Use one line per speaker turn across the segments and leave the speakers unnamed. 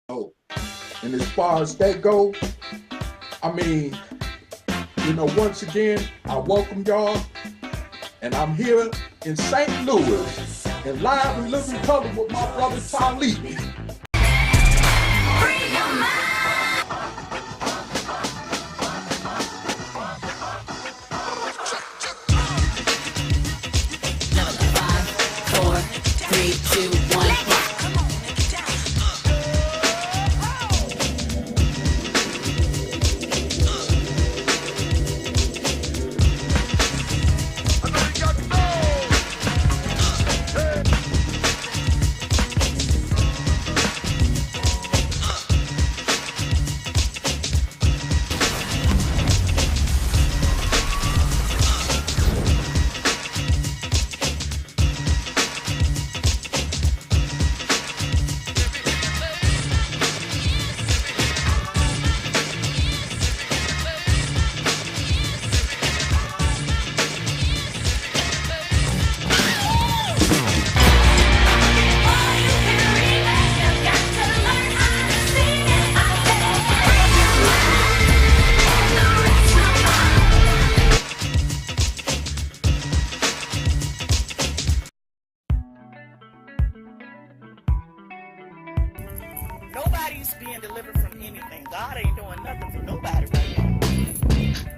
And as far as that go, I mean, you know, once again, I welcome y'all. And I'm here in St. Louis, in live and living color with my brother Taalik.
Nobody's being delivered from anything. God ain't doing nothing for nobody right now.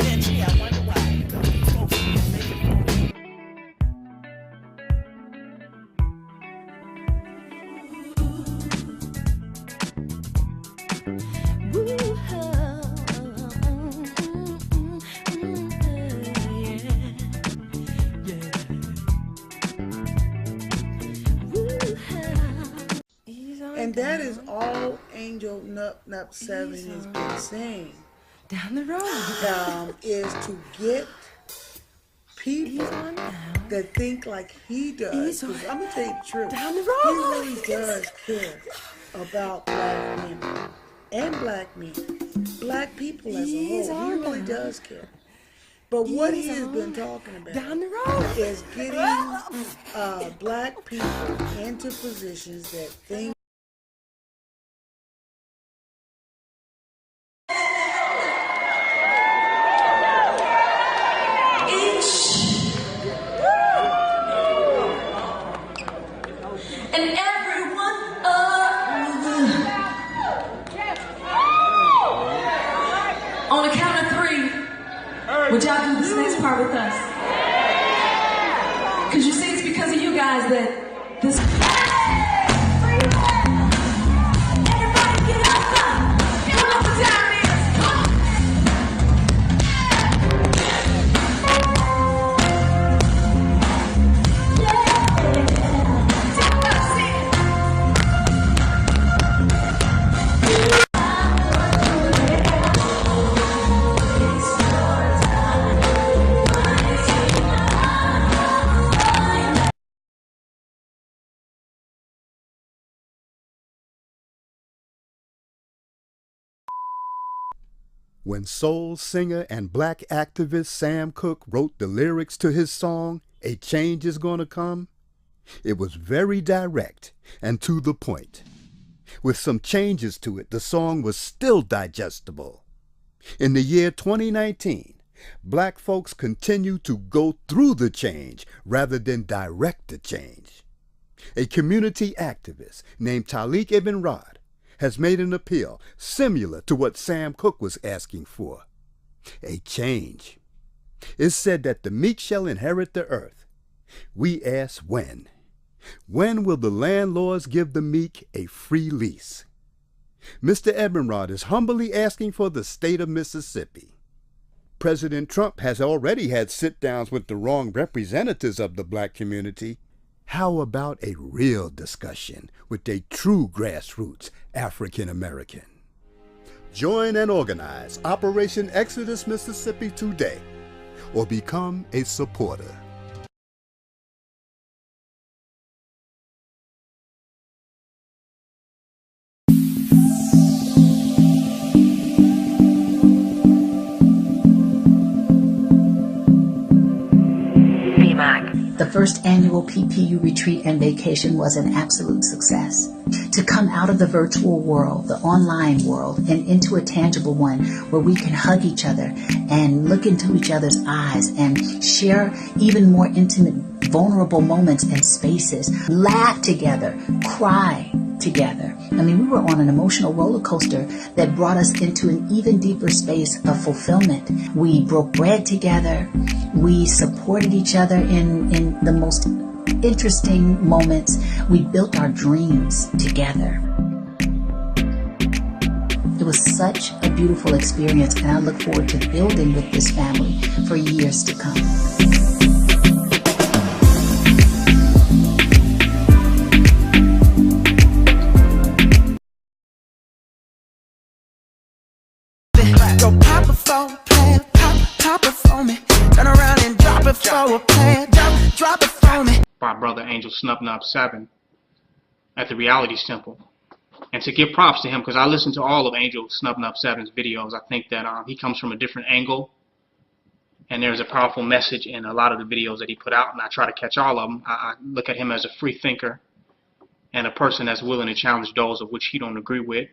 And gee, I wonder why. Because these folks are making money.
And that is all Angel Nup 7 has been saying.
Down the road.
Is to get people that think like he does. I'm going to tell you the truth.
Down the road.
He really does care about black women and black men. Black people as a whole. He really does care. But what he has been talking about
down the road
is getting black people into positions that think
would y'all do this next part with us? Because you see, it's because of you guys that this... Everybody get outside! You know what the time is! Come on!
When soul singer and black activist Sam Cooke wrote the lyrics to his song, A Change Is Gonna Come, it was very direct and to the point. With some changes to it, the song was still digestible. In the year 2019, black folks continue to go through the change rather than direct the change. A community activist named Taalik Ibn'rad has made an appeal similar to what Sam Cooke was asking for. A change. It's said that the meek shall inherit the earth. We ask when. When will the landlords give the meek a free lease? Mr. Ibn'rad is humbly asking for the state of Mississippi. President Trump has already had sit-downs with the wrong representatives of the black community. How about a real discussion with a true grassroots African American? Join and organize Operation Exodus Mississippi today, or become a supporter.
Micah. The first annual PPU retreat and vacation was an absolute success. To come out of the virtual world, the online world, and into a tangible one where we can hug each other and look into each other's eyes and share even more intimate, vulnerable moments and spaces, laugh together, cry together. I mean, we were on an emotional roller coaster that brought us into an even deeper space of fulfillment. We broke bread together. We supported each other in the most interesting moments. We built our dreams together. It was such a beautiful experience, and I look forward to building with this family for years to come.
Go pop it for a plan, pop it for me. Turn around and drop it for a plan, drop it for me.
By brother Angel Snubnub 7 at the Realities Temple. And to give props to him, because I listened to all of Angel Snubnub 7's videos, I think that he comes from a different angle. And there's a powerful message in a lot of the videos that he put out, and I try to catch all of them. I look at him as a free thinker and a person that's willing to challenge those of which he don't agree with,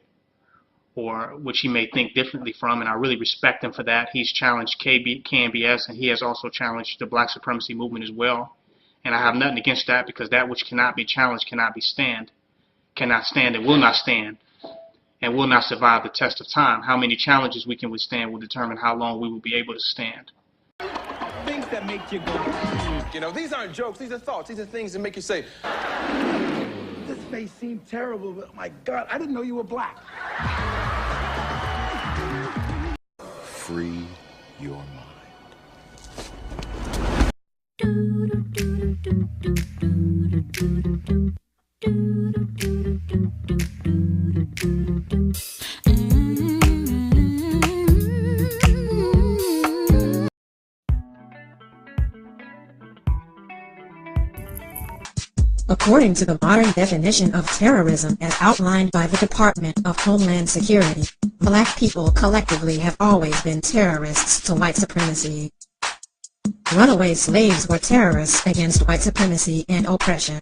or which he may think differently from, and I really respect him for that. He's challenged KNBS, and he has also challenged the black supremacy movement as well. And I have nothing against that, because that which cannot be challenged cannot stand and will not stand, and will not survive the test of time. How many challenges we can withstand will determine how long we will be able to stand.
Things that make you go, you know, these aren't jokes, these are thoughts, these are things that make you say, this may seem terrible, but oh my God, I didn't know you were black.
Free your mind.
According to the modern definition of terrorism as outlined by the Department of Homeland Security, black people collectively have always been terrorists to white supremacy. Runaway slaves were terrorists against white supremacy and oppression.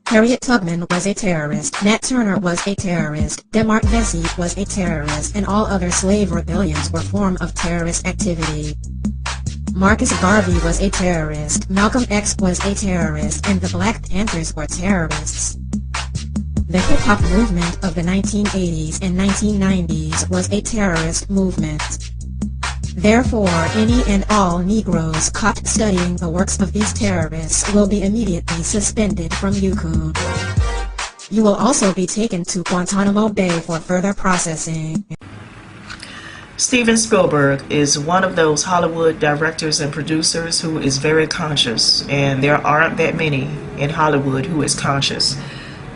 Harriet Tubman was a terrorist, Nat Turner was a terrorist, DeMarc Vesey was a terrorist, and all other slave rebellions were form of terrorist activity. Marcus Garvey was a terrorist, Malcolm X was a terrorist, and the Black Panthers were terrorists. The hip-hop movement of the 1980s and 1990s was a terrorist movement. Therefore, any and all Negroes caught studying the works of these terrorists will be immediately suspended from YouTube. You will also be taken to Guantanamo Bay for further processing.
Steven Spielberg is one of those Hollywood directors and producers who is very conscious, and there aren't that many in Hollywood who is conscious.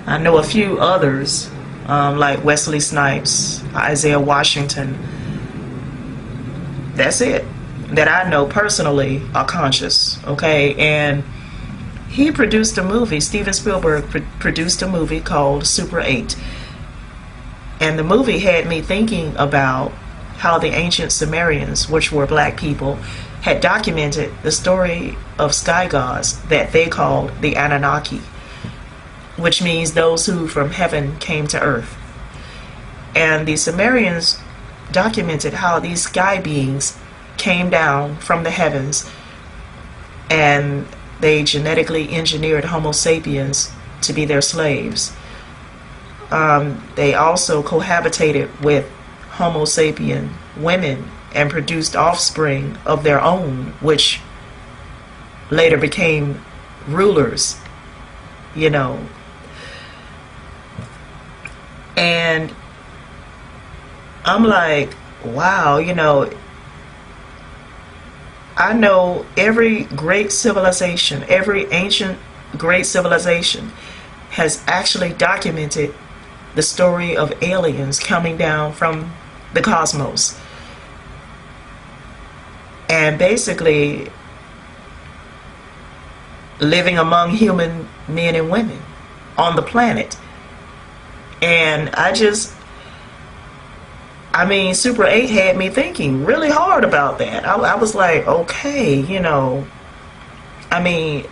I know a few others, like Wesley Snipes, Isaiah Washington. That's it, that I know personally are conscious, okay? And he produced a movie, Steven Spielberg produced a movie called Super 8. And the movie had me thinking about how the ancient Sumerians, which were black people, had documented the story of sky gods that they called the Anunnaki, which means those who from heaven came to earth. And the Sumerians documented how these sky beings came down from the heavens, and they genetically engineered Homo sapiens to be their slaves. They also cohabitated with Homo sapien women and produced offspring of their own, which later became rulers, you know. And I'm like, wow, you know, I know every great civilization, every ancient great civilization has actually documented the story of aliens coming down from the cosmos and basically living among human men and women on the planet. And I mean, Super 8 had me thinking really hard about that. I was like, okay, you know, I mean,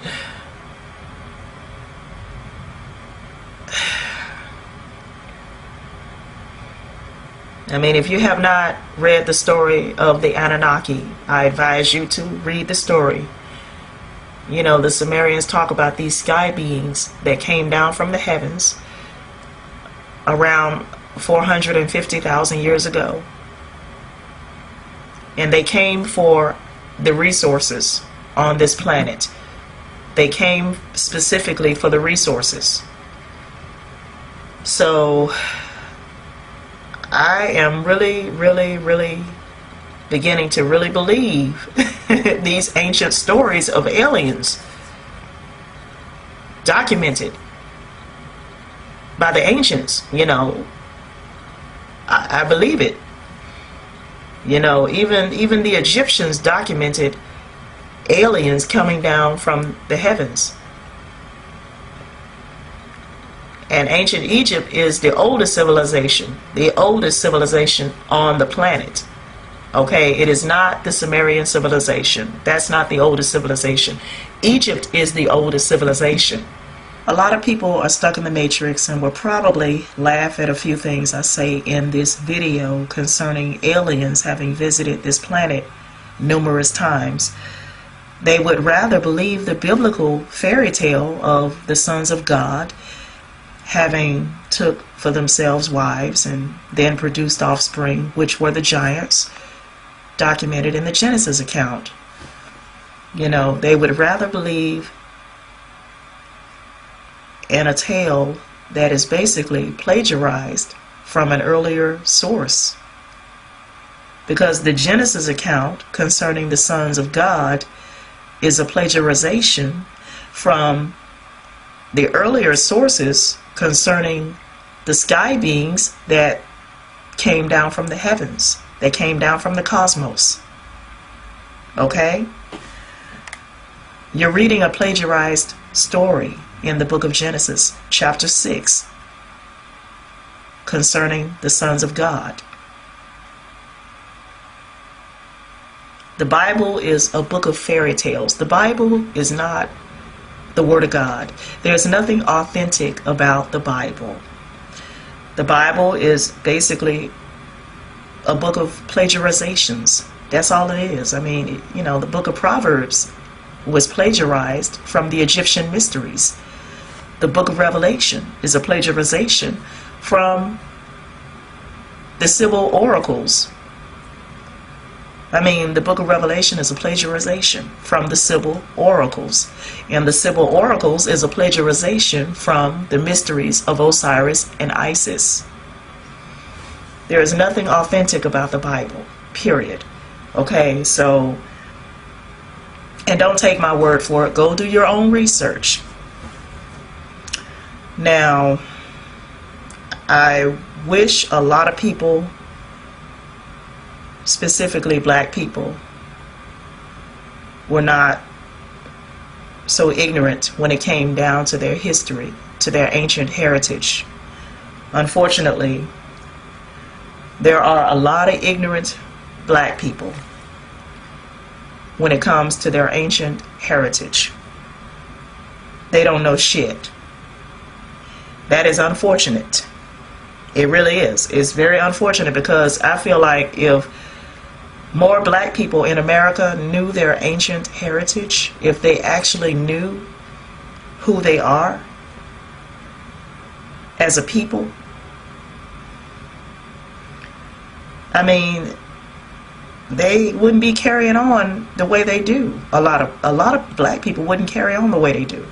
if you have not read the story of the Anunnaki, I advise you to read the story. You know, the Sumerians talk about these sky beings that came down from the heavens around 450,000 years ago. And they came for the resources on this planet. They came specifically for the resources. So I am really beginning to really believe these ancient stories of aliens documented by the ancients. You know, I believe it. You know, even the Egyptians documented aliens coming down from the heavens. And ancient Egypt is the oldest civilization on the planet. Okay, it is not the Sumerian civilization. That's not the oldest civilization. Egypt is the oldest civilization. A lot of people are stuck in the matrix and will probably laugh at a few things I say in this video concerning aliens having visited this planet numerous times. They would rather believe the biblical fairy tale of the sons of God having took for themselves wives and then produced offspring, which were the giants, documented in the Genesis account. You know, they would rather believe in a tale that is basically plagiarized from an earlier source. Because the Genesis account concerning the sons of God is a plagiarization from the earlier sources concerning the sky beings that came down from the heavens, that came down from the cosmos. Okay? You're reading a plagiarized story in the book of Genesis, chapter 6, concerning the sons of God. The Bible is a book of fairy tales. The Bible is not the Word of God. There's nothing authentic about the Bible. The Bible is basically a book of plagiarizations. That's all it is. I mean, you know, the book of Proverbs was plagiarized from the Egyptian mysteries. The book of Revelation is a plagiarization from the Sybil oracles. I mean, the book of Revelation is a plagiarization from the Sybil oracles. And the Sybil oracles is a plagiarization from the mysteries of Osiris and Isis. There is nothing authentic about the Bible, period. Okay, so, and don't take my word for it. Go do your own research. Now, I wish a lot of people, specifically black people, were not so ignorant when it came down to their history, to their ancient heritage. Unfortunately, there are a lot of ignorant black people when it comes to their ancient heritage. They don't know shit. That is unfortunate. It really is. It's very unfortunate, because I feel like if more black people in America knew their ancient heritage, if they actually knew who they are as a people, I mean, they wouldn't be carrying on the way they do. A lot of black people wouldn't carry on the way they do.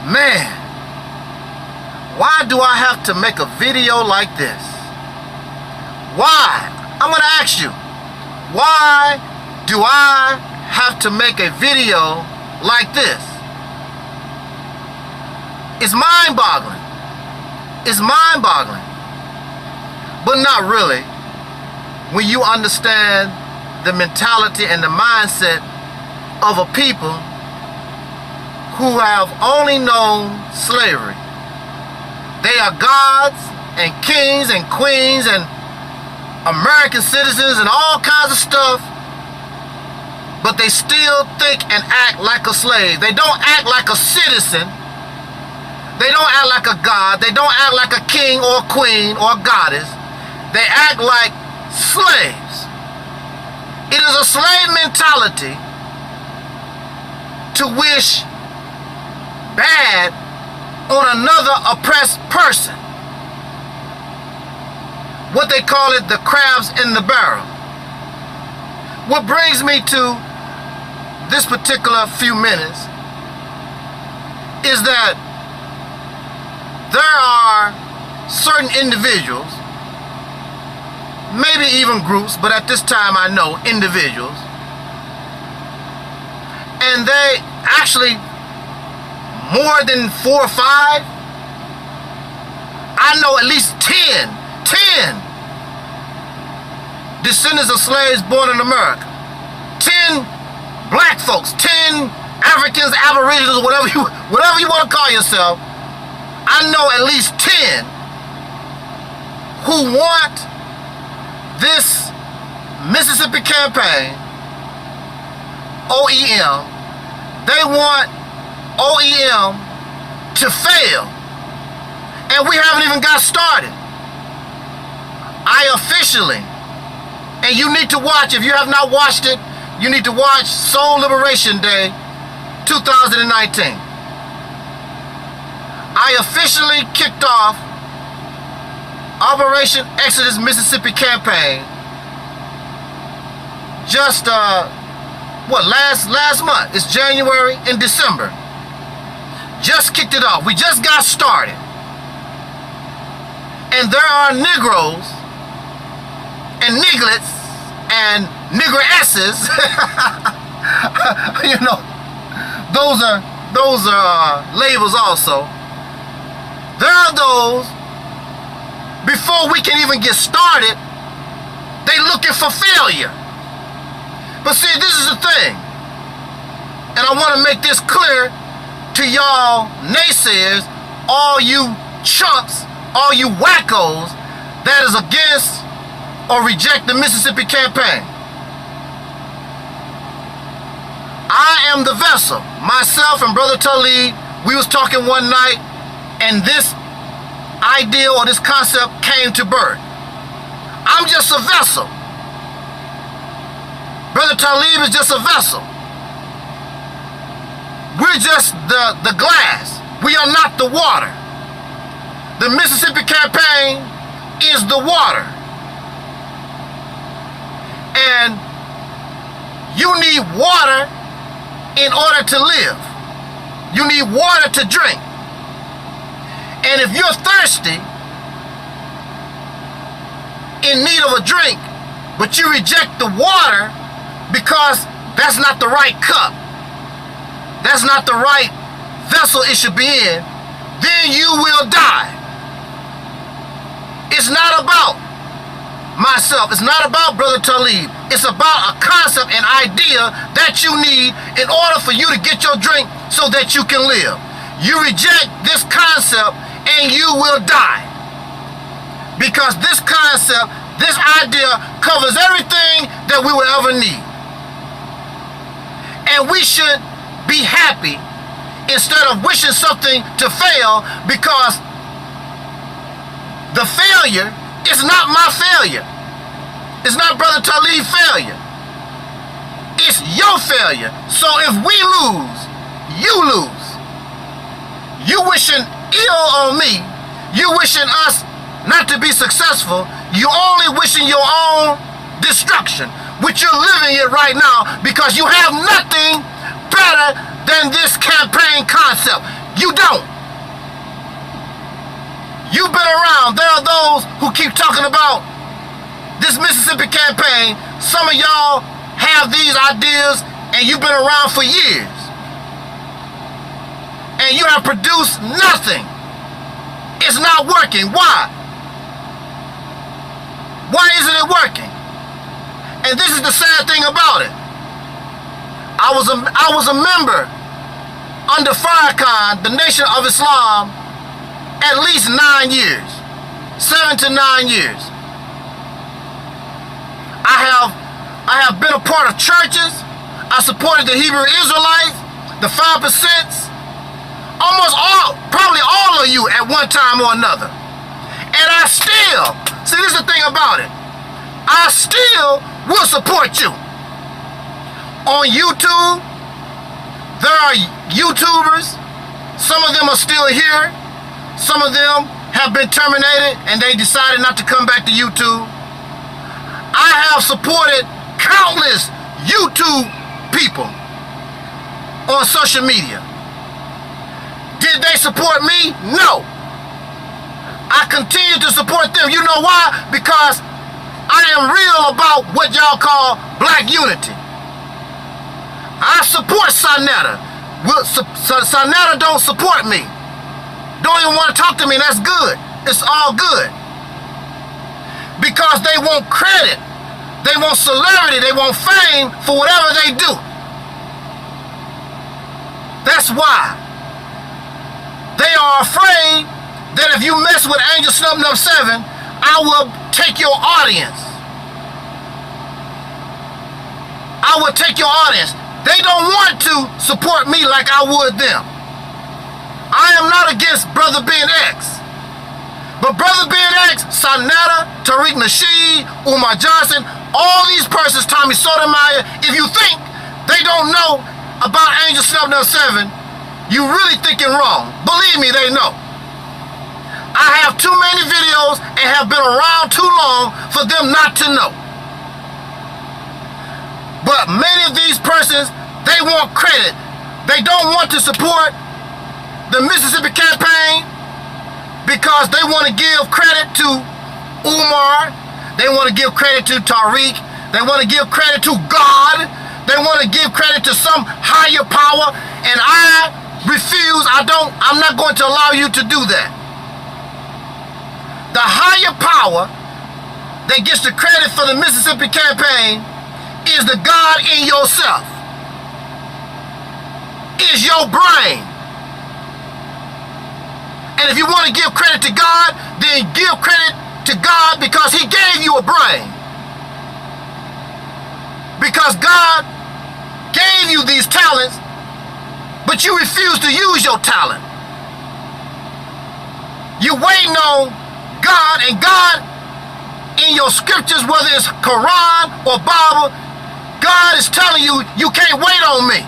Man, why do I have to make a video like this? Why? I'm gonna ask you, why do I have to make a video like this. It's mind-boggling. It's mind-boggling. But not really. When you understand the mentality and the mindset of a people who have only known slavery. They are gods and kings and queens and American citizens and all kinds of stuff, but they still think and act like a slave. They don't act like a citizen. They don't act like a god. They don't act like a king or a queen or a goddess. They act like slaves. It is a slave mentality to wish bad on another oppressed person. What they call it, the crabs in the barrel. What brings me to this particular few minutes is that there are certain individuals, maybe even groups, but at this time I know individuals, and they actually more than 4 or 5, I know at least 10 descendants of slaves born in America, 10 black folks, 10 Africans, Aboriginals, whatever you want to call yourself. I know at least 10 who want this Mississippi campaign, OEM, they want OEM to fail. And we haven't even got started. I officially, and you need to watch, if you have not watched it, you need to watch Soul Liberation Day 2019. I officially kicked off Operation Exodus Mississippi campaign just last month. It's January and December. Just kicked it off. We just got started. And there are Negroes and Niglets and Negresses. You know, those are labels also. There are those, before we can even get started, they looking for failure. But see, this is the thing, and I want to make this clear to y'all naysayers, all you chumps, all you wackos that is against or reject the Mississippi campaign. I am the vessel. Myself and Brother Taalik, we was talking one night, and this idea or this concept came to birth. I'm just a vessel. Brother Taalik is just a vessel. We're just the glass. We are not the water. The Mississippi campaign is the water. And you need water in order to live. You need water to drink. And if you're thirsty, in need of a drink, but you reject the water because that's not the right cup, that's not the right vessel it should be in, then you will die. It's not about myself. It's not about Brother Taalik. It's about a concept and idea that you need in order for you to get your drink so that you can live. You reject this concept and you will die. Because this concept, this idea covers everything that we will ever need. And we should be happy instead of wishing something to fail, because the failure is not my failure. It's not Brother Talik's failure. It's your failure. So if we lose, you lose. You wishing ill on me, you wishing us not to be successful, you only wishing your own destruction, which you're living it right now, because you have nothing better than this campaign concept. You don't. You've been around. There are those who keep talking about this Mississippi campaign. Some of y'all have these ideas and you've been around for years. and you have produced nothing. It's not working. Why? Why isn't it working? And this is the sad thing about it. I was a member under Farrakhan, the Nation of Islam, at least 9 years. 7 to 9 years. I have been a part of churches. I supported the Hebrew Israelites, the 5%, almost all, probably all of you at one time or another. And I still, see, this is the thing about it, I still will support you. On YouTube, there are YouTubers, some of them are still here, some of them have been terminated and they decided not to come back to YouTube. I have supported countless YouTube people on social media. Did they support me? No. I continue to support them. You know why? Because I am real about what y'all call black unity. I support Sonetta. Sonetta don't support me. Don't even want to talk to me, and that's good. It's all good. Because they want credit. They want celebrity. They want fame for whatever they do. That's why. They are afraid that if you mess with Angel Snub 7, I will take your audience. I will take your audience. They don't want to support me like I would them. I am not against Brother Ben X. But Brother Ben X, Sonetta, Tariq Nasheed, Umar Johnson, all these persons, Tommy Sotomayor, if you think they don't know about Angel Snub 7, you really thinking wrong. Believe me, they know. I have too many videos and have been around too long for them not to know. But many of these persons, they want credit. They don't want to support the Mississippi campaign because they want to give credit to Umar. They want to give credit to Taalik. They want to give credit to God. They want to give credit to some higher power. And I refuse. I'm not going to allow you to do that. The higher power that gets the credit for the Mississippi campaign is the God in yourself. Is your brain. And if you want to give credit to God, then give credit to God because he gave you a brain. Because God gave you these talents, but you refuse to use your talent. You're waiting on God, and God in your scriptures, whether it's Quran or Bible, God is telling you, you can't wait on me.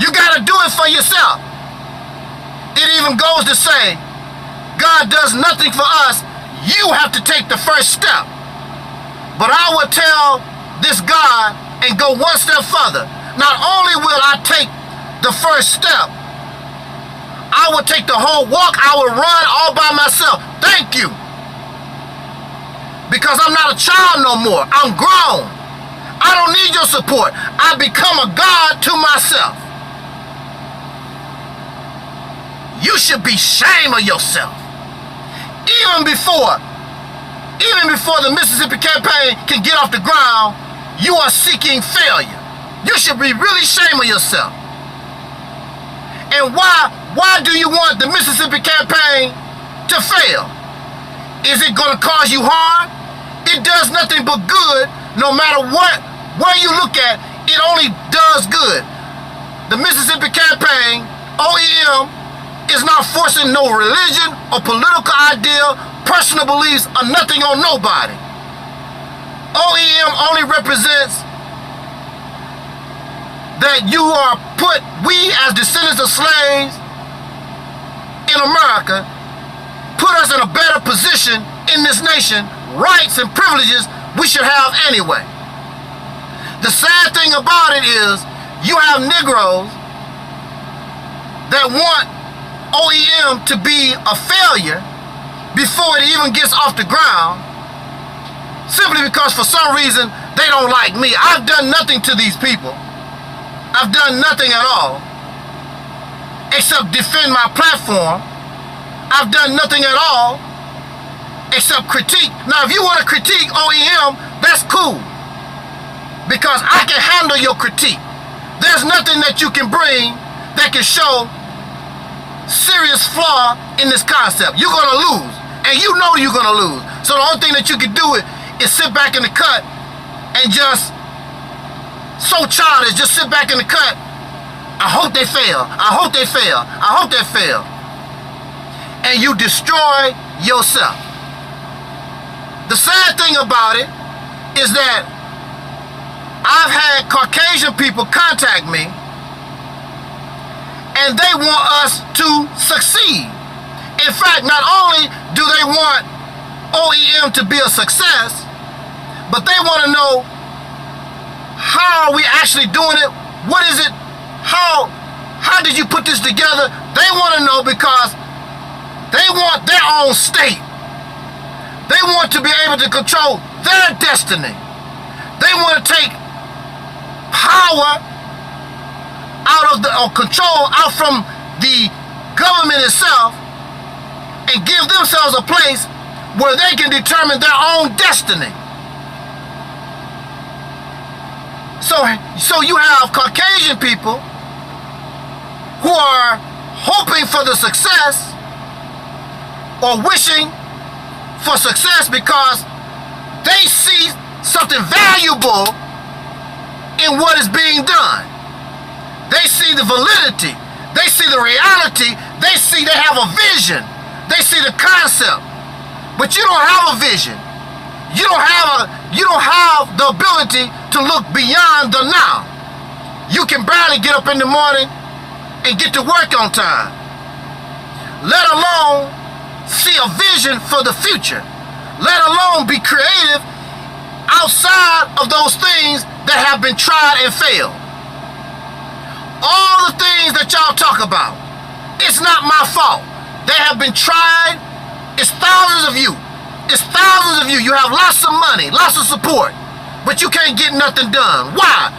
You got to do it for yourself. It even goes to say, God does nothing for us. You have to take the first step. But I will tell this God and go one step further. Not only will I take the first step, I will take the whole walk. I will run all by myself. Thank you. Because I'm not a child no more. I'm grown. I don't need your support. I become a God to myself. You should be ashamed of yourself. Even before the Mississippi campaign can get off the ground, you are seeking failure. You should be really ashamed of yourself. And why do you want the Mississippi campaign to fail? Is it going to cause you harm? It does nothing but good. No matter where you look at, it only does good. The Mississippi campaign, OEM, is not forcing no religion or political idea, personal beliefs, or nothing on nobody. OEM only represents that you are we as descendants of slaves in America, put us in a better position in this nation, rights and privileges we should have anyway. The sad thing about it is you have Negroes that want OEM to be a failure before it even gets off the ground, simply because for some reason they don't like me. I've done nothing to these people. I've done nothing at all. except defend my platform. I've done nothing at all except critique. Now, if you want to critique OEM, that's cool, because I can handle your critique. There's nothing that you can bring that can show serious flaw in this concept. You're going to lose, and you know you're going to lose. So the only thing that you can do is sit back in the cut and just so childish, just sit back in the cut. I hope they fail. I hope they fail. I hope they fail. And you destroy yourself. The sad thing about it is that I've had Caucasian people contact me, and they want us to succeed. In fact, not only do they want OEM to be a success, but they want to know, how are we actually doing it? What is it? How did you put this together? They want to know, because they want their own state. They want to be able to control their destiny. They want to take power out of the, or control out from the government itself, and give themselves a place where they can determine their own destiny. So you have Caucasian people who are hoping for the success, or wishing for success, because they see something valuable in what is being done. They see the validity. They see the reality. They see they have a vision. They see the concept. But you don't have a vision. You don't have the ability to look beyond the now. You can barely get up in the morning and get to work on time, let alone see a vision for the future, let alone be creative outside of those things that have been tried and failed. All the things that y'all talk about, it's not my fault. They have been tried. It's thousands of you. It's thousands of you. You have lots of money, lots of support, but you can't get nothing done. Why?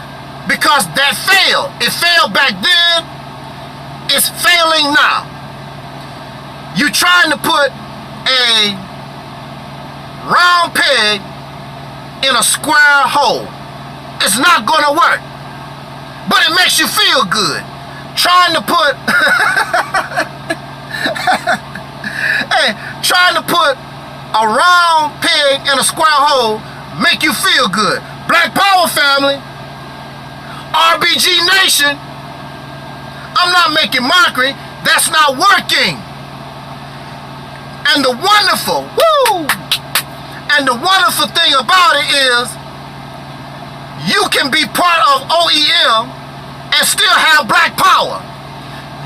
Because that failed. It failed back then. It's failing now. You're trying to put a round peg in a square hole. It's not going to work. But it makes you feel good. Trying to put trying to put a round peg in a square hole make you feel good. Black Power family, RBG Nation, I'm not making mockery. That's not working. And the wonderful thing about it is, you can be part of OEM and still have black power.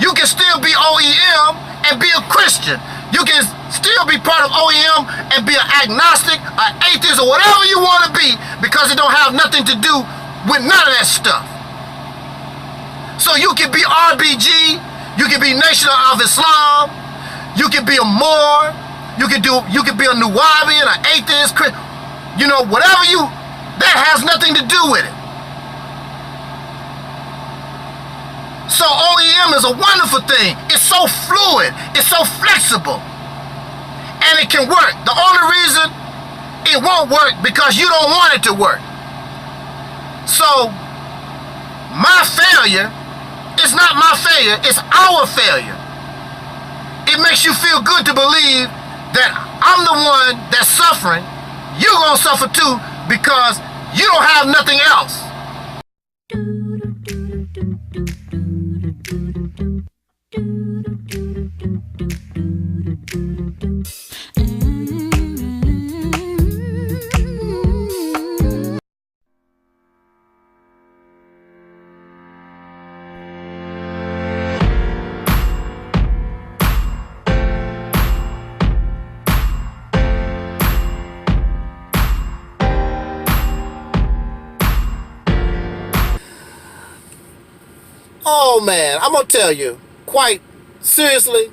You can still be OEM and be a Christian. You can still be part of OEM and be an agnostic, an atheist, or whatever you want to be, because it don't have nothing to do with none of that stuff. So you can be RBG, you can be Nation of Islam, you can be a Moor, you can be a Nuwabian, an atheist, you know, whatever you, that has nothing to do with it. So OEM is a wonderful thing. It's so fluid, it's so flexible, and it can work. The only reason it won't work because you don't want it to work. So my failure is not my failure, it's our failure. It makes you feel good to believe that I'm the one that's suffering. You're gonna suffer too, because you don't have nothing else. Oh man, I'm gonna tell you, quite seriously,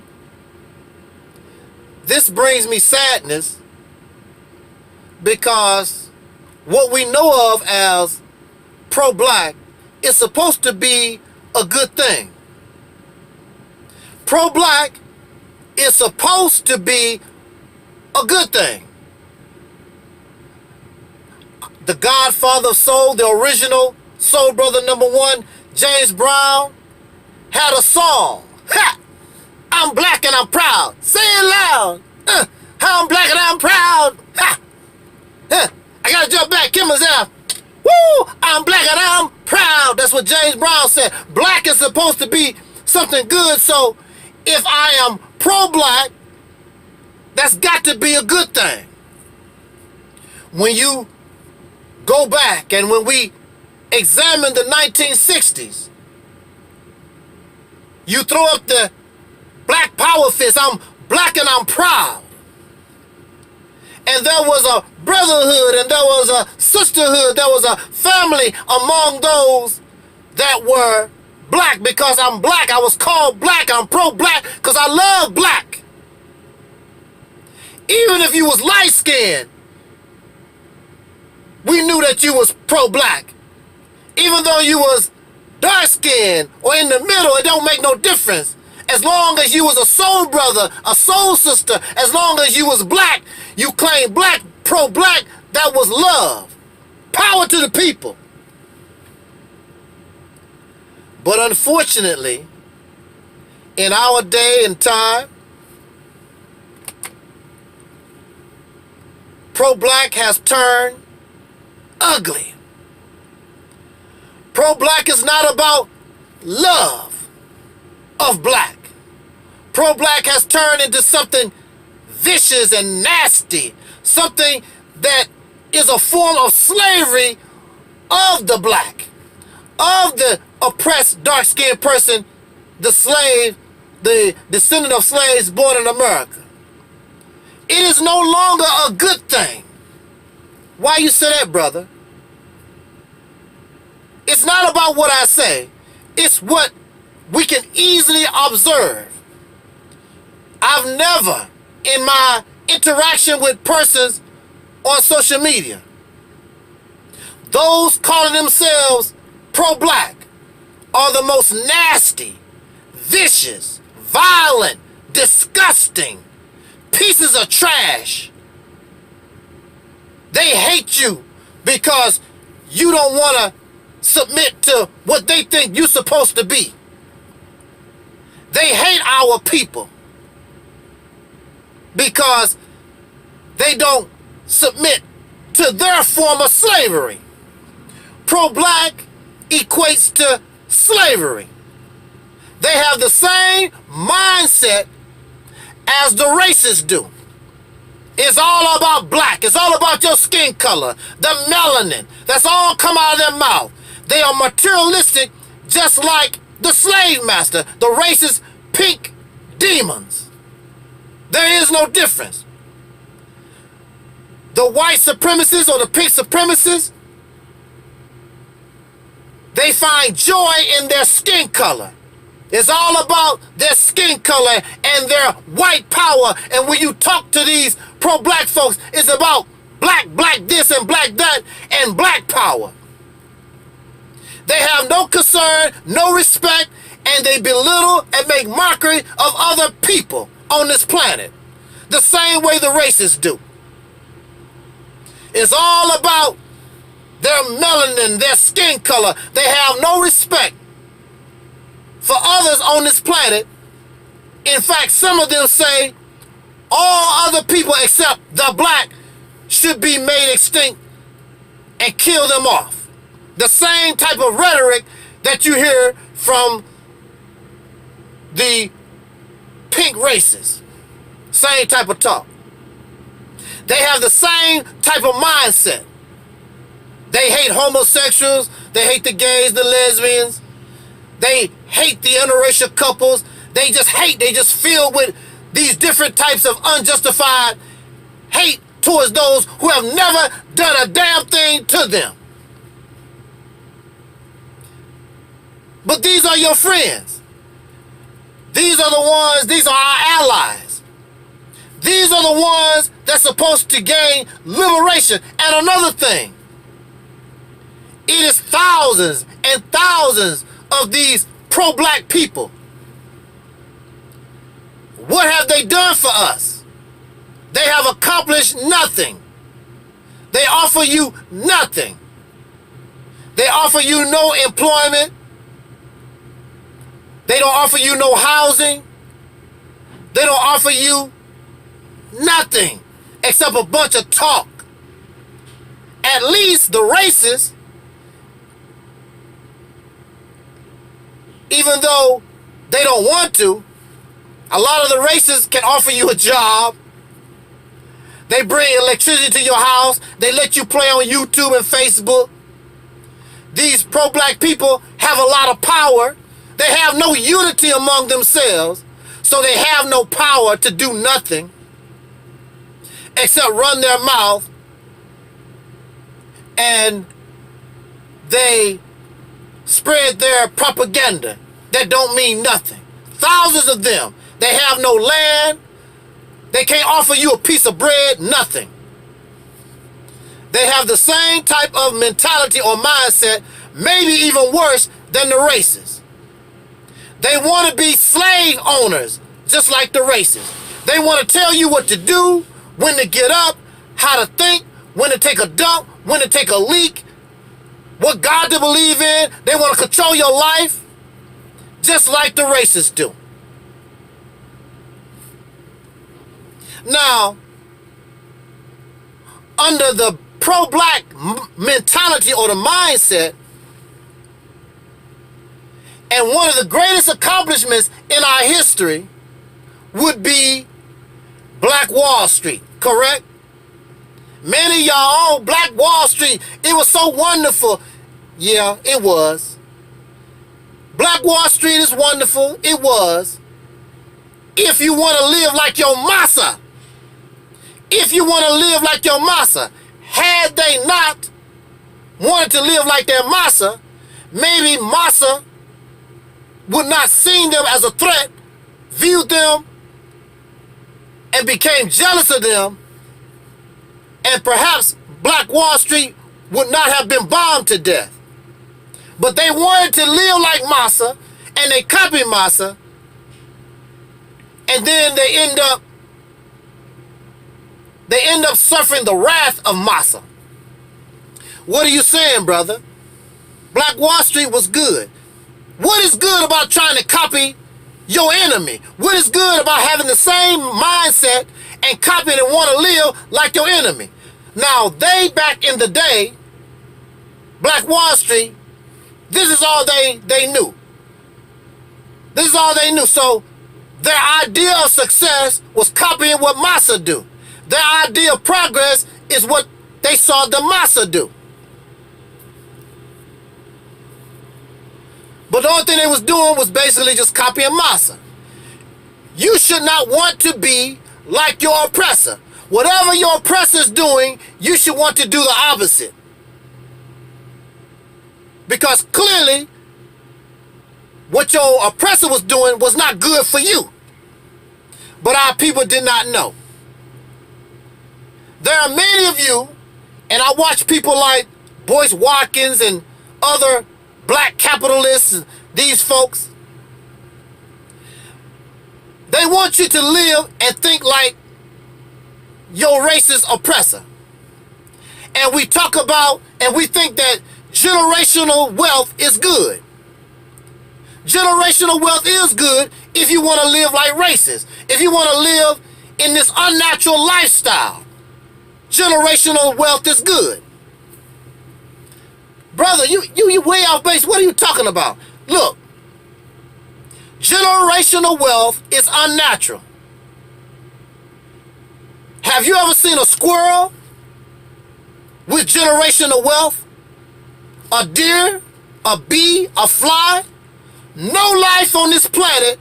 this brings me sadness, because what we know of as pro-black is supposed to be a good thing. pro-black is supposed to be a good thing. The godfather of soul, the original soul brother #1, James Brown, had a song. Ha! I'm black and I'm proud. Say it loud. I'm black and I'm proud. Ha! I gotta jump back. Kim was there. Woo! I'm black and I'm proud. That's what James Brown said. Black is supposed to be something good. So if I am pro-black, that's got to be a good thing. When you go back and when we examine the 1960s, you throw up the black power fist. I'm black and I'm proud. And there was a brotherhood and there was a sisterhood. There was a family among those that were black. Because I'm black, I was called black. I'm pro-black because I love black. Even if you was light-skinned, we knew that you was pro-black. Even though you was dark-skinned or in the middle, it don't make no difference. As long as you was a soul brother, a soul sister, as long as you was black, you claimed black, pro-black, that was love. Power to the people. But unfortunately, in our day and time, pro-black has turned ugly. Pro-black is not about love of black. Pro-black has turned into something vicious and nasty, something that is a form of slavery of the black, of the oppressed dark-skinned person, the slave, the descendant of slaves born in America. It is no longer a good thing. Why you say that, brother? It's not about what I say. It's what we can easily observe. I've never, in my interaction with persons on social media, those calling themselves pro-black are the most nasty, vicious, violent, disgusting pieces of trash. They hate you because you don't want to submit to what they think you're supposed to be. They hate our people because they don't submit to their form of slavery. Pro-black equates to slavery. They have the same mindset as the racists do. It's all about black. It's all about your skin color, the melanin. That's all come out of their mouth. They are materialistic, just like the slave master, the racist pink demons. There is no difference. The white supremacists or the pink supremacists, they find joy in their skin color. It's all about their skin color and their white power. And when you talk to these pro-black folks, it's about black, black this and black that and black power. They have no concern, no respect, and they belittle and make mockery of other people on this planet. The same way the racists do. It's all about their melanin, their skin color. They have no respect for others on this planet. In fact, some of them say all other people except the black should be made extinct and kill them off. The same type of rhetoric that you hear from the pink races. Same type of talk. They have the same type of mindset. They hate homosexuals. They hate the gays, the lesbians. They hate the interracial couples. They just hate. They just filled with these different types of unjustified hate towards those who have never done a damn thing to them. But these are your friends. These are the ones, these are our allies. These are the ones that's supposed to gain liberation. And another thing, it is thousands and thousands of these pro-black people what have they done for us? They have accomplished nothing. They offer you nothing. They offer you no employment. They don't offer you no housing. They don't offer you nothing except a bunch of talk. At least the races, even though they don't want to, a lot of the races can offer you a job. They bring electricity to your house. They let you play on YouTube and Facebook. These pro-black people have a lot of power. They have no unity among themselves, so they have no power to do nothing except run their mouth, and they spread their propaganda that don't mean nothing. Thousands of them. They have no land. They can't offer you a piece of bread, nothing. They have the same type of mentality or mindset, maybe even worse than the races. They want to be slave owners, just like the races. They want to tell you what to do, when to get up, how to think, when to take a dump, when to take a leak, what God to believe in. They want to control your life, just like the racists do. Now, under the pro-black mentality or the mindset, and one of the greatest accomplishments in our history would be Black Wall Street, correct? Many of y'all on Black Wall Street, it was so wonderful. Yeah, it was. Black Wall Street is wonderful. It was. If you want to live like your massa. If you want to live like your massa. Had they not wanted to live like their massa, maybe massa would not see them as a threat, viewed them, and became jealous of them, and perhaps Black Wall Street would not have been bombed to death. But they wanted to live like massa, and they copied massa, and then they end up suffering the wrath of massa. What are you saying, brother? Black Wall Street was good. What is good about trying to copy your enemy? What is good about having the same mindset and copying and want to live like your enemy? Now, they back in the day, Black Wall Street, this is all they knew. This is all they knew. So their idea of success was copying what massa do. Their idea of progress is what they saw the massa do. But the only thing they was doing was basically just copying massa. You should not want to be like your oppressor. Whatever your oppressor is doing, you should want to do the opposite. Because clearly, what your oppressor was doing was not good for you. But our people did not know. There are many of you, and I watch people like Boyce Watkins and other black capitalists, these folks. They want you to live and think like your racist oppressor. And we talk about, and we think that generational wealth is good. Generational wealth is good if you want to live like racists. If you want to live in this unnatural lifestyle. Generational wealth is good. Brother, you way off base. What are you talking about? Look, generational wealth is unnatural. Have you ever seen a squirrel with generational wealth? A deer, a bee, a fly? No life on this planet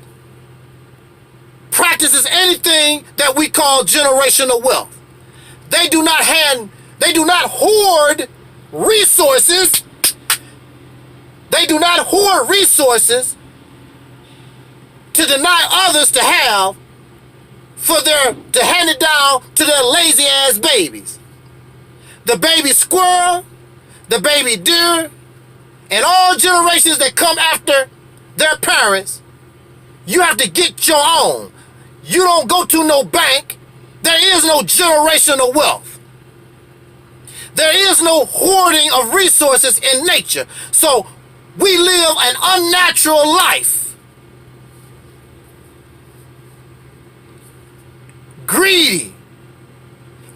practices anything that we call generational wealth. They do not hoard resources. They do not hoard resources to deny others to have to hand it down to their lazy ass babies. The baby squirrel, the baby deer, and all generations that come after their parents, you have to get your own. You don't go to no bank. There is no generational wealth. There is no hoarding of resources in nature. So we live an unnatural life. Greedy.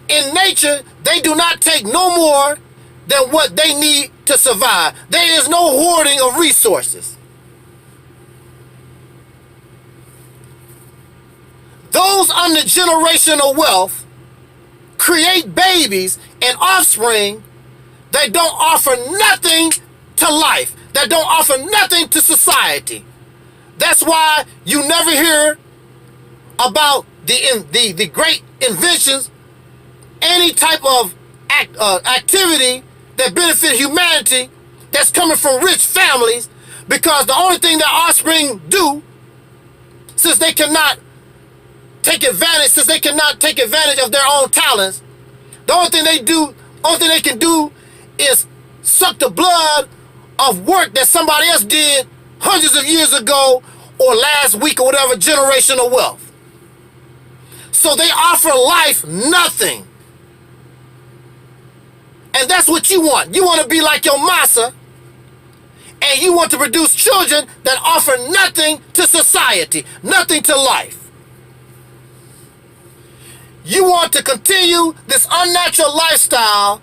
In nature, they do not take no more than what they need to survive. There is no hoarding of resources. Those under generational wealth create babies and offspring that don't offer nothing to life, that don't offer nothing to society. That's why you never hear about the great inventions, any type of activity that benefit humanity that's coming from rich families, because the only thing that offspring do, since they cannot take advantage of their own talents, the only thing they can do is suck the blood of work that somebody else did hundreds of years ago or last week or whatever, generational wealth. So they offer life nothing. And that's what you want. You want to be like your massa, and you want to produce children that offer nothing to society, nothing to life. You want to continue this unnatural lifestyle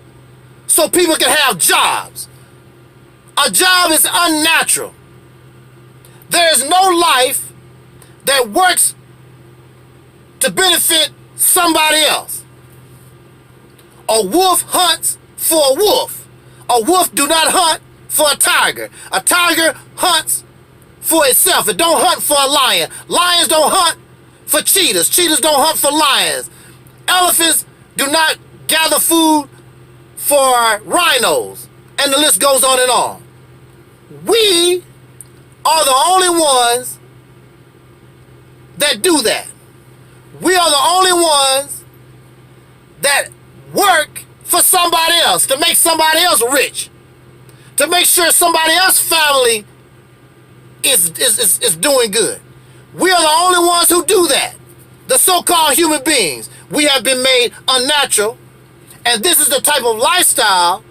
so people can have jobs. A job is unnatural. There is no life that works to benefit somebody else. A wolf hunts for a wolf. A wolf do not hunt for a tiger. A tiger hunts for itself. It don't hunt for a lion. Lions don't hunt for cheetahs. Cheetahs don't hunt for lions. Elephants do not gather food for rhinos. And the list goes on and on. We are the only ones that do that. We are the only ones that work for somebody else, to make somebody else rich, to make sure somebody else's family is doing good. We are the only ones who do that. The so-called human beings. We have been made unnatural, and this is the type of lifestyle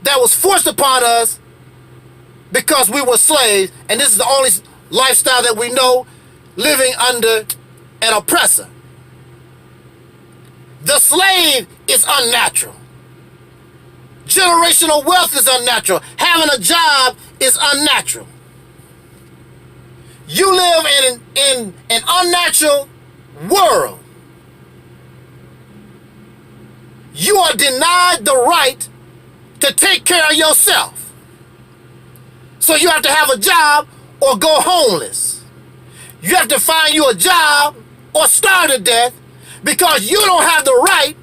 that was forced upon us because we were slaves, and this is the only lifestyle that we know, living under an oppressor. The slave is unnatural. Generational wealth is unnatural. Having a job is unnatural. You live in an unnatural world. You are denied the right to take care of yourself. So you have to have a job or go homeless. You have to find you a job or starve to death because you don't have the right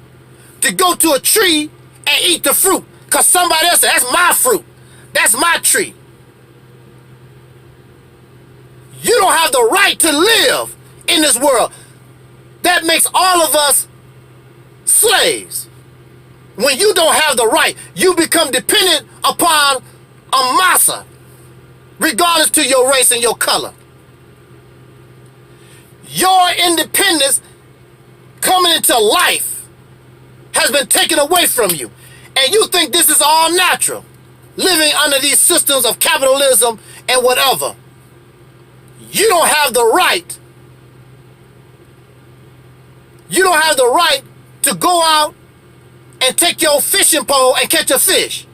to go to a tree and eat the fruit. Because somebody else said, that's my fruit. That's my tree. You don't have the right to live in this world. That makes all of us slaves. When you don't have the right, you become dependent upon a massa, regardless to your race and your color. Your independence coming into life has been taken away from you. And you think this is all natural, living under these systems of capitalism and whatever. You don't have the right. You don't have the right to go out and take your fishing pole and catch a fish.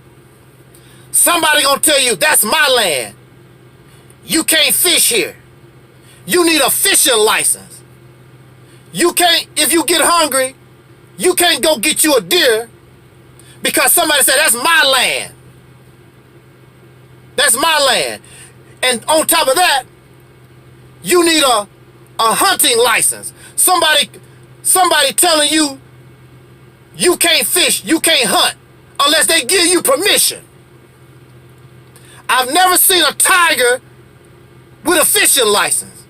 Somebody gonna tell you, that's my land. You can't fish here. You need a fishing license. You can't, if you get hungry, you can't go get you a deer because somebody said, that's my land. That's my land. And on top of that, you need a hunting license. Somebody telling you, you can't fish, you can't hunt, unless they give you permission. I've never seen a tiger with a fishing license.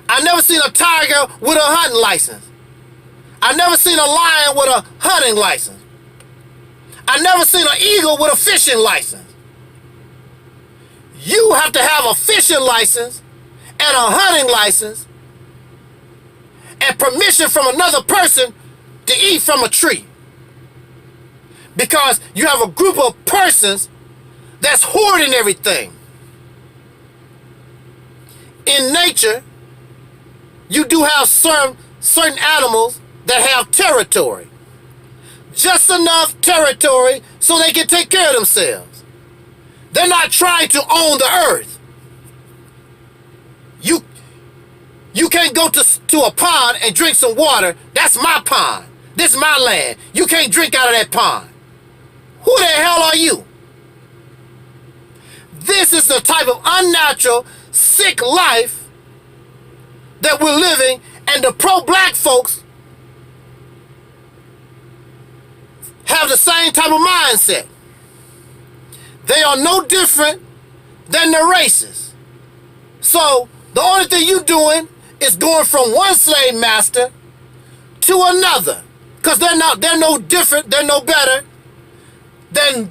I've never seen a tiger with a hunting license. I've never seen a lion with a hunting license. I've never seen an eagle with a fishing license. You have to have a fishing license and a hunting license and permission from another person to eat from a tree. Because you have a group of persons that's hoarding everything. In nature, you do have certain animals that have territory. Just enough territory so they can take care of themselves. They're not trying to own the earth. You can't go to a pond and drink some water. That's my pond. This is my land. You can't drink out of that pond. Who the hell are you? This is the type of unnatural, sick life that we're living, and the pro-black folks have the same type of mindset. They are no different than the races. So the only thing you're doing is going from one slave master to another, because they're no different, they're no better than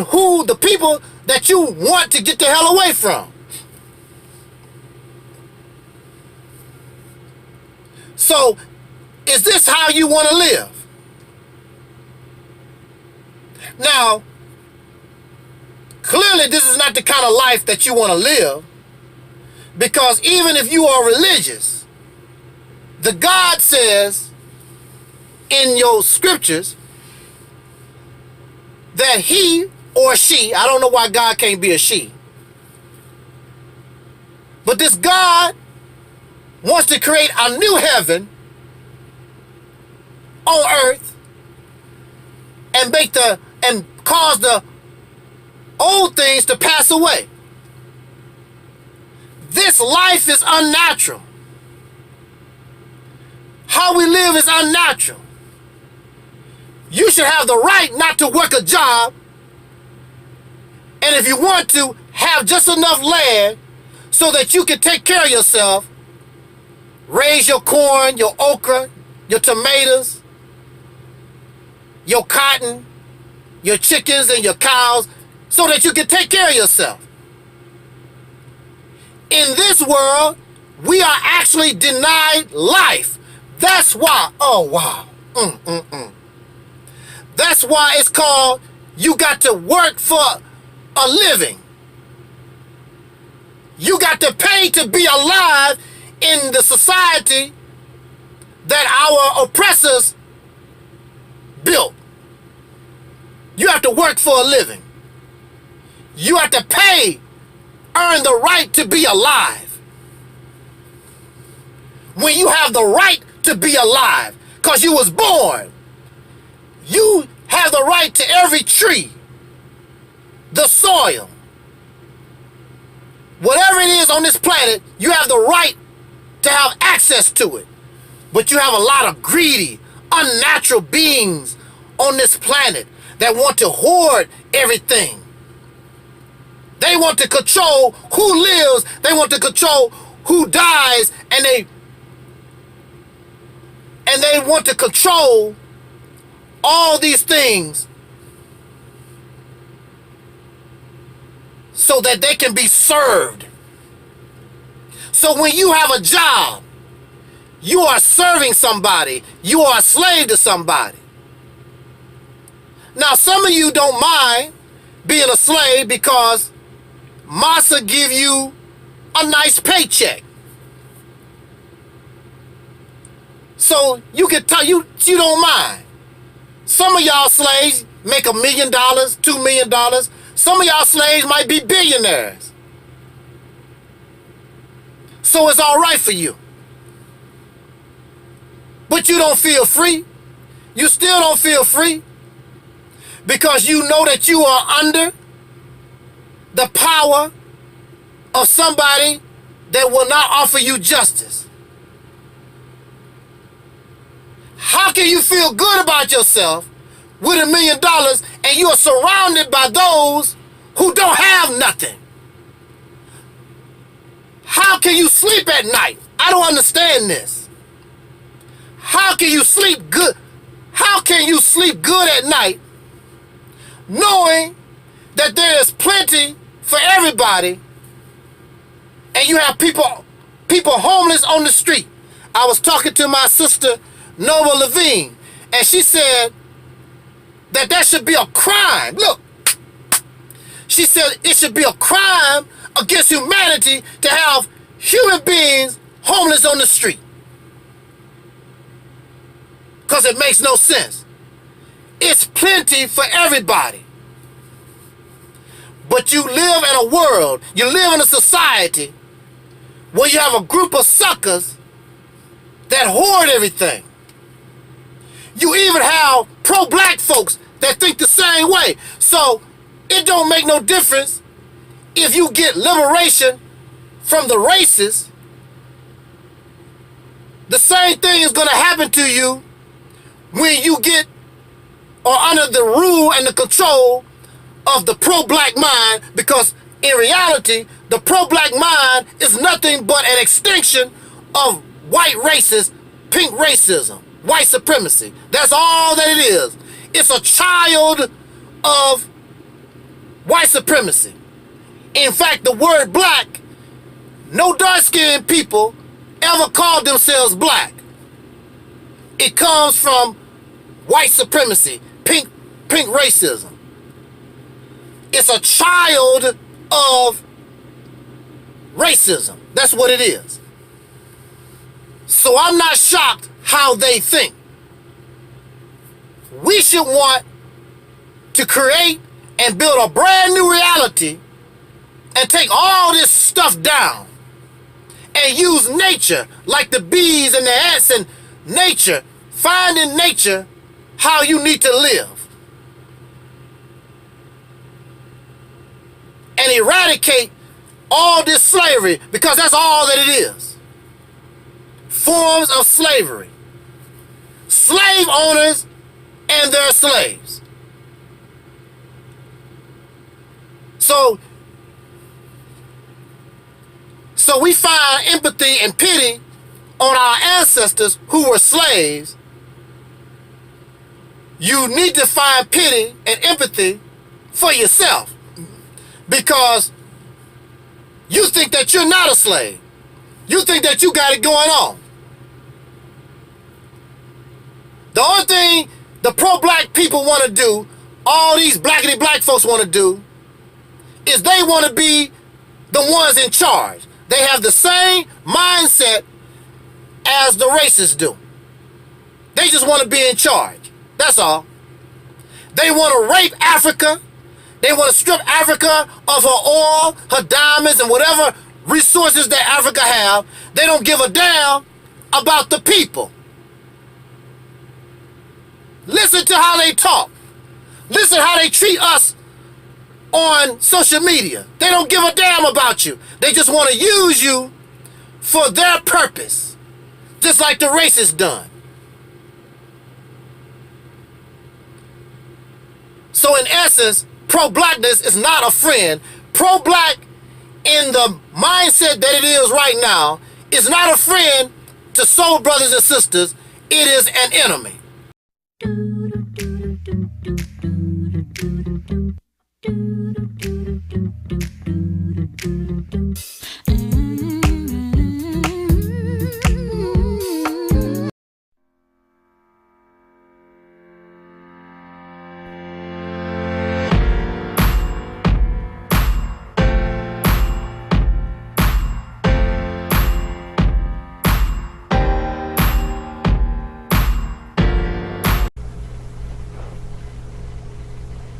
who the people that you want to get the hell away from. So, is this how you want to live? Now, clearly this is not the kind of life that you want to live, because even if you are religious, the God says in your scriptures that he or she, I don't know why God can't be a she, but this God wants to create a new heaven on earth and cause the old things to pass away. This life is unnatural. How we live is unnatural. You should have the right not to work a job, and if you want to, have just enough land so that you can take care of yourself, raise your corn, your okra, your tomatoes, your cotton, your chickens and your cows, so that you can take care of yourself. In this world, we are actually denied life. That's why, oh wow, That's why it's called, you got to work for a living. You got to pay to be alive in the society that our oppressors built. You have to work for a living. You have to pay, earn the right to be alive. When you have the right to be alive, because you was born, you have the right to every tree, the soil, whatever it is on this planet, you have the right to have access to it. But you have a lot of greedy, unnatural beings on this planet that want to hoard everything. They want to control who lives, they want to control who dies, and they want to control all these things so that they can be served. So when you have a job, you are serving somebody. You are a slave to somebody. Now, some of you don't mind being a slave because Massa give you a nice paycheck. So you can tell you don't mind. Some of y'all slaves make $1 million, $2 million. Some of y'all slaves might be billionaires. So it's all right for you. But you don't feel free. You still don't feel free because you know that you are under the power of somebody that will not offer you justice. How can you feel good about yourself with $1 million and you are surrounded by those who don't have nothing? How can you sleep at night? I don't understand this. How can you sleep good? How can you sleep good at night knowing that there is plenty for everybody and you have people homeless on the street? I was talking to my sister, Nova Levine, and she said that should be a crime. Look, she said it should be a crime against humanity to have human beings homeless on the street. Because it makes no sense. It's plenty for everybody. But you live in a world, you live in a society where you have a group of suckers that hoard everything. You even have pro-black folks that think the same way. So it don't make no difference if you get liberation from the races. The same thing is going to happen to you when you get or under the rule and the control of the pro-black mind, because in reality, the pro-black mind is nothing but an extinction of white racist, pink racism, white supremacy. That's all that it is. It's a child of white supremacy. In fact, the word black, no dark-skinned people ever called themselves black. It comes from white supremacy, pink racism. It's a child of racism. That's what it is. So I'm not shocked how they think. We should want to create and build a brand new reality and take all this stuff down and use nature, like the bees and the ants and nature, find in nature how you need to live. And eradicate all this slavery, because that's all that it is. Forms of slavery. Slave owners and their slaves. So we find empathy and pity on our ancestors who were slaves. You need to find pity and empathy for yourself, because you think that you're not a slave. You think that you got it going on. The only thing the pro-black people want to do, all these blackity black folks want to do, is they want to be the ones in charge. They have the same mindset as the racists do. They just want to be in charge. That's all. They want to rape Africa. They want to strip Africa of her oil, her diamonds, and whatever resources that Africa have. They don't give a damn about the people. Listen to how they talk. Listen how they treat us on social media. They don't give a damn about you. They just want to use you for their purpose, just like the racists done. So in essence, pro-blackness is not a friend. Pro-black, in the mindset that it is right now, is not a friend to soul brothers and sisters. It is an enemy.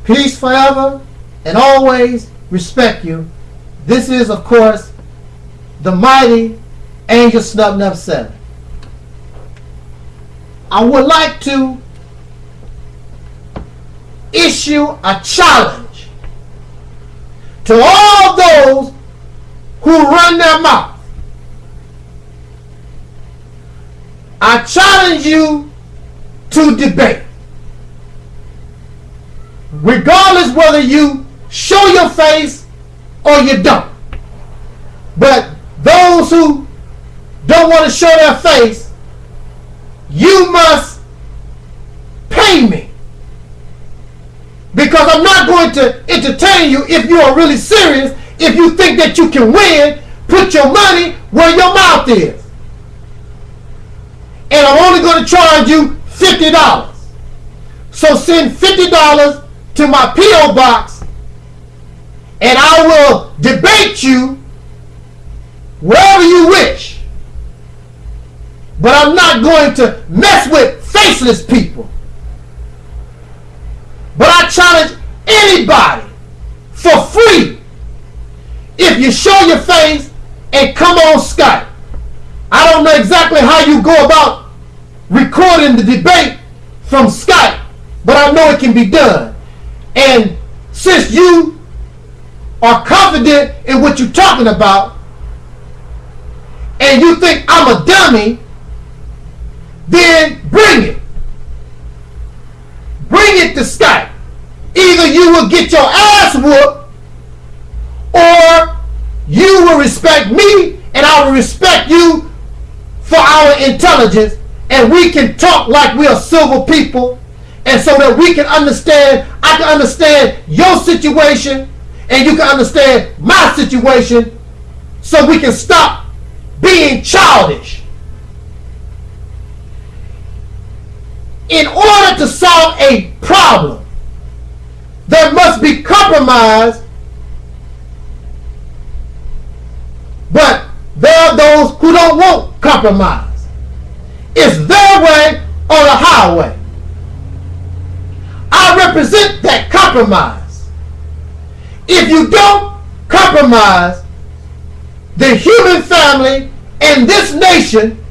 Peace forever and always respect you. This is, of course, the mighty Angel Snub 7. I would like to issue a challenge to all those who run their mouth. I challenge you to debate. Regardless whether you show your face or you don't. But those who don't want to show their face, you must pay me. Because I'm not going to entertain you if you are really serious. If you think that you can win, put your money where your mouth is. and I'm only going to charge you $50. So send $50 to my P.O. box, and I will debate you wherever you wish. But I'm not going to mess with faceless people. But I challenge anybody for free, if you show your face and come on Skype. I don't know exactly how you go about recording the debate from Skype, but I know it can be done. And since you are confident in what you're talking about, and you think I'm a dummy, then bring it. Bring it to Skype. Either you will get your ass whooped, or you will respect me and I will respect you for our intelligence, and we can talk like we are civil people, and so that we can understand, I can understand your situation and you can understand my situation, so we can stop being childish. In order to solve a problem, there must be compromise, but there are those who don't want compromise. It's their way or the highway. I represent that compromise. If you don't compromise, the human family and this nation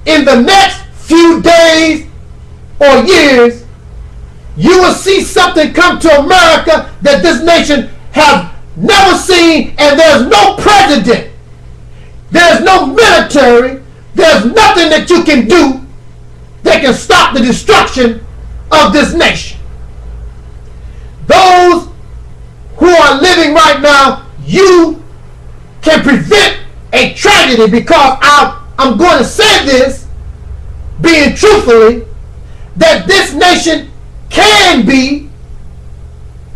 in the next few days or years, you will see something come to America that this nation has never seen, and there's no president, there's no military, there's nothing that you can do that can stop the destruction of this nation. Those who are living right now, you can prevent a tragedy, because I'm going to say this, being truthfully, that this nation can be,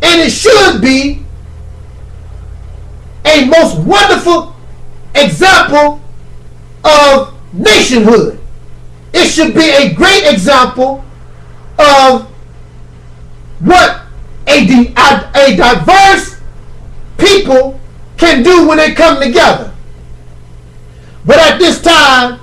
and it should be, a most wonderful example of nationhood. It should be a great example of what a diverse people can do when they come together. But at this time,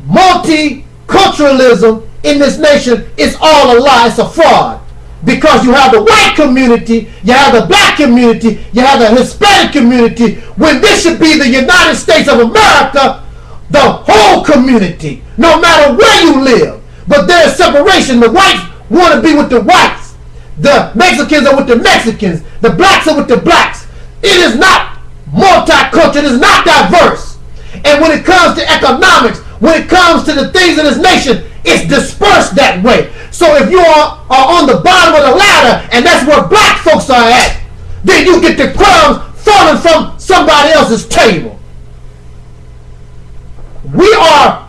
multiculturalism in this nation is all a lie. It's a fraud. Because you have the white community, you have the black community, you have the Hispanic community, when this should be the United States of America, the whole community, no matter where you live. But there's separation. The whites want to be with the whites. The Mexicans are with the Mexicans. The blacks are with the blacks. It is not multicultural. It is not diverse. And when it comes to economics, when it comes to the things in this nation, it's dispersed that way. So if you are on the bottom of the ladder, and that's where black folks are at, then you get the crumbs falling from somebody else's table. We are